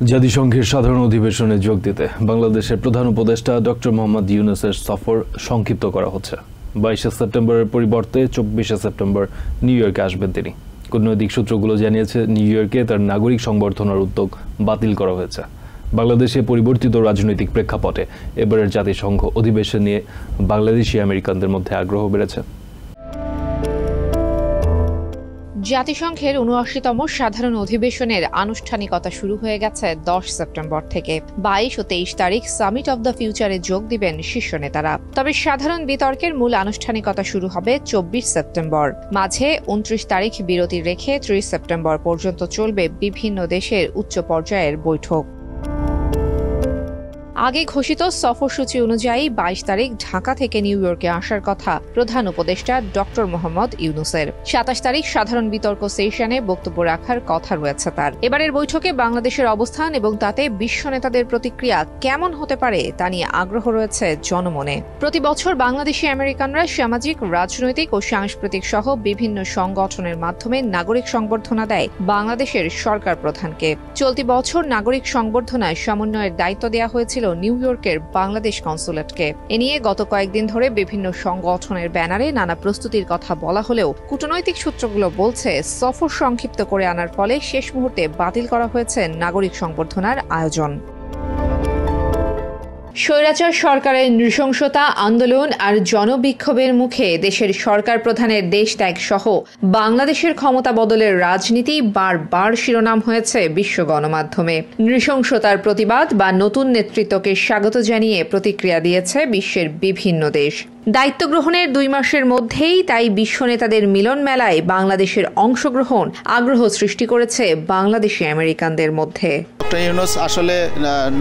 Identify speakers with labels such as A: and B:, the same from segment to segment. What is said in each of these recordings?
A: জাতিসংঘের সাধারণ অধিবেশনে যোগ দিতে বাংলাদেশের প্রধান উপদেষ্টা ডক্টর মোহাম্মদ ইউনূসের সফর সংক্ষিপ্ত করা হচ্ছে। 22 সেপ্টেম্বরের পরিবর্তে 24 সেপ্টেম্বর নিউ ইয়র্কে আসবেন তিনি। কূটনৈতিক সূত্রগুলো জানিয়েছে, নিউ ইয়র্কে তার নাগরিক সংবর্ধনার উদ্যোগ বাতিল করা হয়েছে। বাংলাদেশে পরিবর্তিত রাজনৈতিক প্রেক্ষাপটে এবারের জাতিসংঘ অধিবেশন নিয়ে বাংলাদেশি আমেরিকানদের মধ্যে আগ্রহ বেড়েছে।
B: জাতিসংঘের ৭৯তম সাধারণ অধিবেশনের আনুষ্ঠানিকতা শুরু হয়ে গেছে ১০ সেপ্টেম্বর থেকে। ২২ ও ২৩ তারিখ সামিট অব দ্য ফিউচারে যোগ দিবেন শীর্ষ নেতারা। তবে সাধারণ বিতর্কের মূল আনুষ্ঠানিকতা শুরু হবে ২৪ সেপ্টেম্বর। মাঝে ২৯ তারিখ বিরতি রেখে ৩০ সেপ্টেম্বর পর্যন্ত চলবে বিভিন্ন দেশের উচ্চ পর্যায়ের বৈঠক। আগে ঘোষিত সফরসূচি অনুযায়ী ২২ তারিখ ঢাকা থেকে নিউ ইয়র্কে আসার কথা প্রধান উপদেষ্টা ডক্টর মোহাম্মদ ইউনূসের। ২৭ তারিখ সাধারণ বিতর্ক সেশনে বক্তব্য রাখার কথা রয়েছে তার। এবারের বৈঠকে বাংলাদেশের অবস্থান এবং তাতে বিশ্ব নেতাদের প্রতিক্রিয়া কেমন হতে পারে তা নিয়ে আগ্রহ রয়েছে জনমনে। প্রতি বছর বাংলাদেশি আমেরিকানরা সামাজিক, রাজনৈতিক ও সাংস্কৃতিক সহ বিভিন্ন সংগঠনের মাধ্যমে নাগরিক সংবর্ধনা দেয় বাংলাদেশের সরকার প্রধানকে। চলতি বছর নাগরিক সংবর্ধনায় সমন্বয়ের দায়িত্ব দেওয়া হয়েছিল নিউ ইয়র্কের বাংলাদেশ কনসুলেটকে। এ নিয়ে গত কয়েকদিন ধরে বিভিন্ন সংগঠনের ব্যানারে নানা প্রস্তুতির কথা বলা হলেও কূটনৈতিক সূত্রগুলো বলছে, সফর সংক্ষিপ্ত করে আনার ফলে শেষ মুহূর্তে বাতিল করা হয়েছে নাগরিক সংবর্ধনার আয়োজন। স্বৈরাচার সরকারের নৃশংসতা, আন্দোলন আর জনবিক্ষোভের মুখে দেশের সরকার প্রধানের দেশ ত্যাগ সহ বাংলাদেশের ক্ষমতা বদলের রাজনীতি বারবার শিরোনাম হয়েছে বিশ্ব গণমাধ্যমে। নৃশংসতার প্রতিবাদ বা নতুন নেতৃত্বকে স্বাগত জানিয়ে প্রতিক্রিয়া দিয়েছে বিশ্বের বিভিন্ন দেশ। দায়িত্ব গ্রহণের ২ মাসের মধ্যেই তাই বিশ্ব নেতাদের মিলন মেলায় বাংলাদেশের অংশগ্রহণ আগ্রহ সৃষ্টি করেছে বাংলাদেশি আমেরিকানদের মধ্যে।
C: ডক্টর ইউনূস আসলে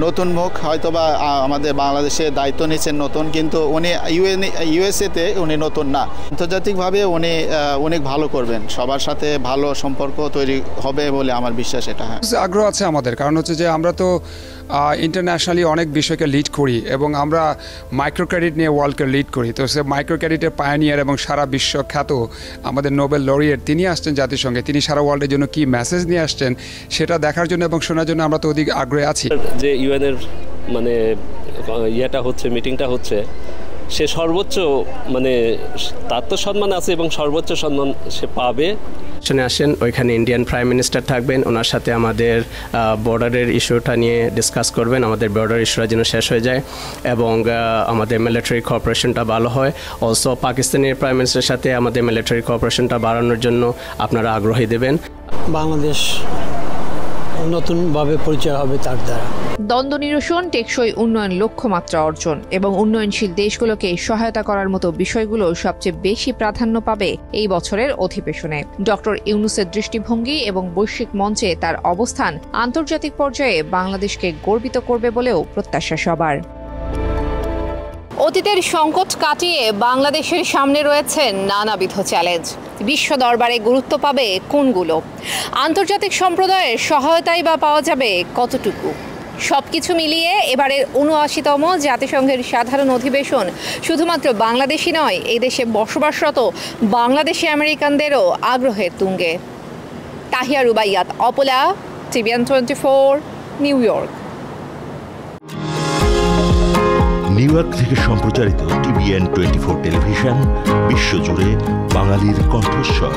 C: নতুন মুখ, হয়তোবা আমাদের বাংলাদেশে দায়িত্ব নিচ্ছেন নতুন, কিন্তু উনি ইউএসএতে উনি নতুন না। আন্তর্জাতিকভাবে উনি অনেক ভালো করবেন, সবার সাথে ভালো সম্পর্ক তৈরি হবে বলে আমার বিশ্বাস। এটা
D: আগ্রহ আছে আমাদের, কারণ হচ্ছে যে আমরা তো ইন্টারন্যাশনালি অনেক বিষয়কে লিড করি এবং আমরা মাইক্রো ক্রেডিট নিয়ে ওয়ার্ল্ডকে লিড করি। তো সে মাইক্রো ক্রেডিটের পায়োনিয়ার এবং সারা বিশ্ব খ্যাত আমাদের নোবেল লরিয়েট তিনি আসছেন জাতিসংঘে। তিনি সারা ওয়ার্ল্ডের জন্য কি মেসেজ নিয়ে আসছেন সেটা দেখার জন্য এবং শোনার জন্য আমরা তো অধিক আগ্রহে আছি।
E: যে ইউএনের মানে ইয়েটা হচ্ছে, মিটিংটা হচ্ছে, সে সর্বোচ্চ মানে তার তো সম্মান আছে এবং সর্বোচ্চ সম্মান সে পাবে।
F: আসেন, ওইখানে ইন্ডিয়ান প্রাইম মিনিস্টার থাকবেন, ওনার সাথে আমাদের বর্ডারের ইস্যুটা নিয়ে ডিসকাস করবেন, আমাদের বর্ডার ইস্যুটা যেন শেষ হয়ে যায় এবং আমাদের মিলিটারি কোঅপারেশনটা ভালো হয়। অলসো পাকিস্তানের প্রাইম মিনিস্টারের সাথে আমাদের মিলিটারি কোঅপারেশনটা বাড়ানোর জন্য আপনারা আগ্রহী দেবেন।
G: বাংলাদেশ নতুনভাবে পরিচয় হবে তার দ্বারা।
B: দ্বন্দ্ব নিরসন, টেকসই উন্নয়ন লক্ষ্যমাত্রা অর্জন এবং উন্নয়নশীল দেশগুলোকে সহায়তা করার মতো বিষয়গুলো সবচেয়ে বেশি প্রাধান্য পাবে এই বছরের অধিবেশনে। ডক্টর ইউনূসের দৃষ্টিভঙ্গি এবং বৈশ্বিক মঞ্চে তার অবস্থান আন্তর্জাতিক পর্যায়ে বাংলাদেশকে গর্বিত করবে বলেও প্রত্যাশা সবার। অতীতের সংকট কাটিয়ে বাংলাদেশের সামনে রয়েছে নানাবিধ চ্যালেঞ্জ। বিশ্ব দরবারে গুরুত্ব পাবে কোনগুলো? আন্তর্জাতিক সম্প্রদায়ের সহায়তাই বা পাওয়া যাবে কতটুকু? সবকিছু মিলিয়ে এবারের ৭৯তম জাতিসংঘের সাধারণ অধিবেশন শুধুমাত্র বাংলাদেশি নয়, এই দেশে বসবাসরত বাংলাদেশি আমেরিকানদেরও আগ্রহের তুঙ্গে। তাহিয়া রুবাইয়াত, অপলা, TVN 24, new York.
H: New York থেকে সম্প্রচারিত টিভিএন 24 টেলিভিশন বিশ্বজুড়ে বাঙালির কণ্ঠস্বর।